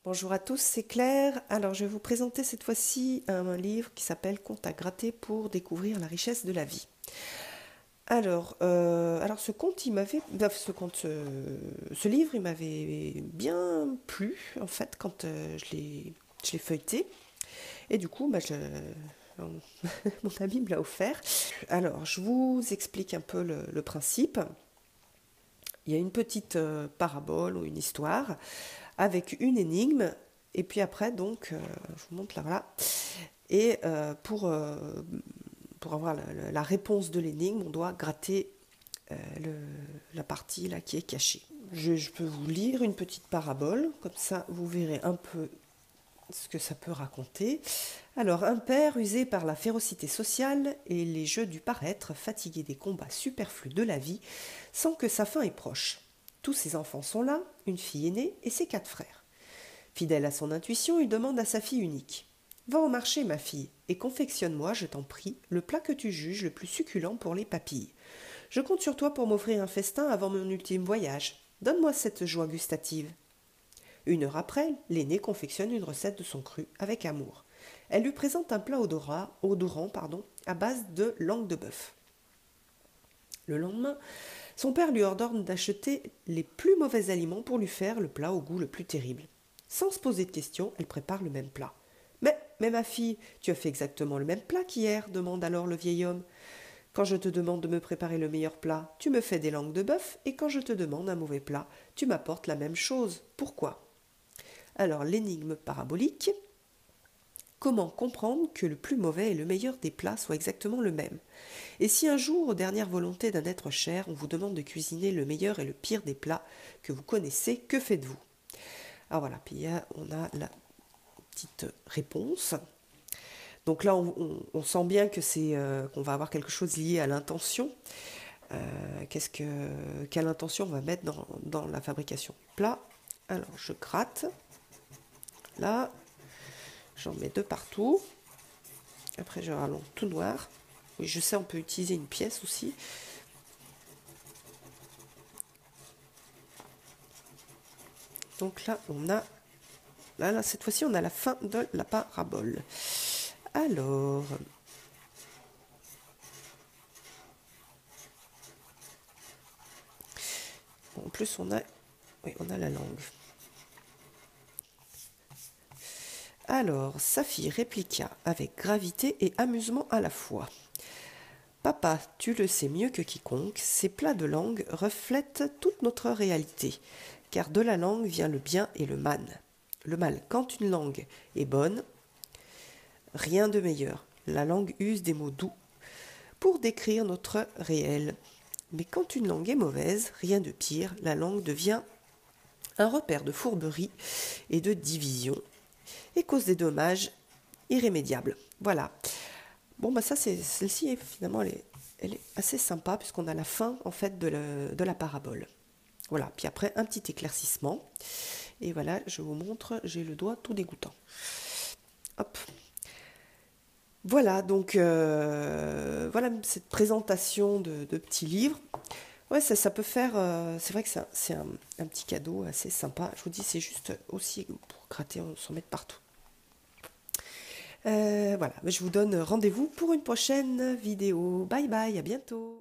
Bonjour à tous, c'est Claire. Alors, je vais vous présenter cette fois-ci un livre qui s'appelle Contes à gratter pour découvrir la richesse de la vie. Alors ce conte, ce livre, il m'avait bien plu en fait quand je l'ai feuilleté. Et du coup, mon ami me l'a offert. Alors, je vous explique un peu le principe. Il y a une petite parabole ou une histoire avec une énigme. Et puis après, je vous montre là, voilà. Et pour avoir la réponse de l'énigme, on doit gratter euh, la partie là qui est cachée. Je peux vous lire une petite parabole, comme ça vous verrez un peu ce que ça peut raconter. Alors, un père usé par la férocité sociale et les jeux du paraître, fatigué des combats superflus de la vie, sent que sa fin est proche. Tous ses enfants sont là, une fille aînée et ses 4 frères. Fidèle à son intuition, il demande à sa fille unique: Va au marché, ma fille, et confectionne-moi, je t'en prie, le plat que tu juges le plus succulent pour les papilles. Je compte sur toi pour m'offrir un festin avant mon ultime voyage. Donne-moi cette joie gustative. 1 heure après, l'aînée confectionne une recette de son cru avec amour. Elle lui présente un plat odorant, à base de langue de bœuf. Le lendemain, son père lui ordonne d'acheter les plus mauvais aliments pour lui faire le plat au goût le plus terrible. Sans se poser de questions, elle prépare le même plat. Mais ma fille, tu as fait exactement le même plat qu'hier, demande alors le vieil homme. Quand je te demande de me préparer le meilleur plat, tu me fais des langues de bœuf, et quand je te demande un mauvais plat, tu m'apportes la même chose. Pourquoi? Alors, l'énigme parabolique: comment comprendre que le plus mauvais et le meilleur des plats soient exactement le même? Et si un jour, aux dernières volontés d'un être cher, on vous demande de cuisiner le meilleur et le pire des plats que vous connaissez, que faites-vous? Ah voilà, puis on a la petite réponse. Donc là, on sent bien que qu'on va avoir quelque chose lié à l'intention. Quelle intention on va mettre dans la fabrication du plat? Alors, je gratte. Là, j'en mets 2 partout. Après, je rallonge tout noir. Oui, je sais, on peut utiliser une pièce aussi. Donc là, là, cette fois-ci, on a la fin de la parabole. Alors, en plus, oui, on a la langue. Alors, sa fille répliqua avec gravité et amusement à la fois: Papa, tu le sais mieux que quiconque, ces plats de langue reflètent toute notre réalité, car de la langue vient le bien et le mal. Le mal, quand une langue est bonne, rien de meilleur. La langue use des mots doux pour décrire notre réel. Mais quand une langue est mauvaise, rien de pire, la langue devient un repère de fourberie et de division et cause des dommages irrémédiables. Voilà. Bon, bah ça, celle-ci, finalement, elle est assez sympa puisqu'on a la fin, en fait, de la parabole. Voilà. Puis après, un petit éclaircissement. Et voilà, je vous montre, j'ai le doigt tout dégoûtant. Hop. Voilà, voilà cette présentation de petits livres. Ouais, ça peut faire. C'est vrai que c'est un petit cadeau assez sympa. Je vous dis, c'est juste aussi pour gratter, on s'en met partout. Voilà, je vous donne rendez-vous pour une prochaine vidéo. Bye bye, à bientôt.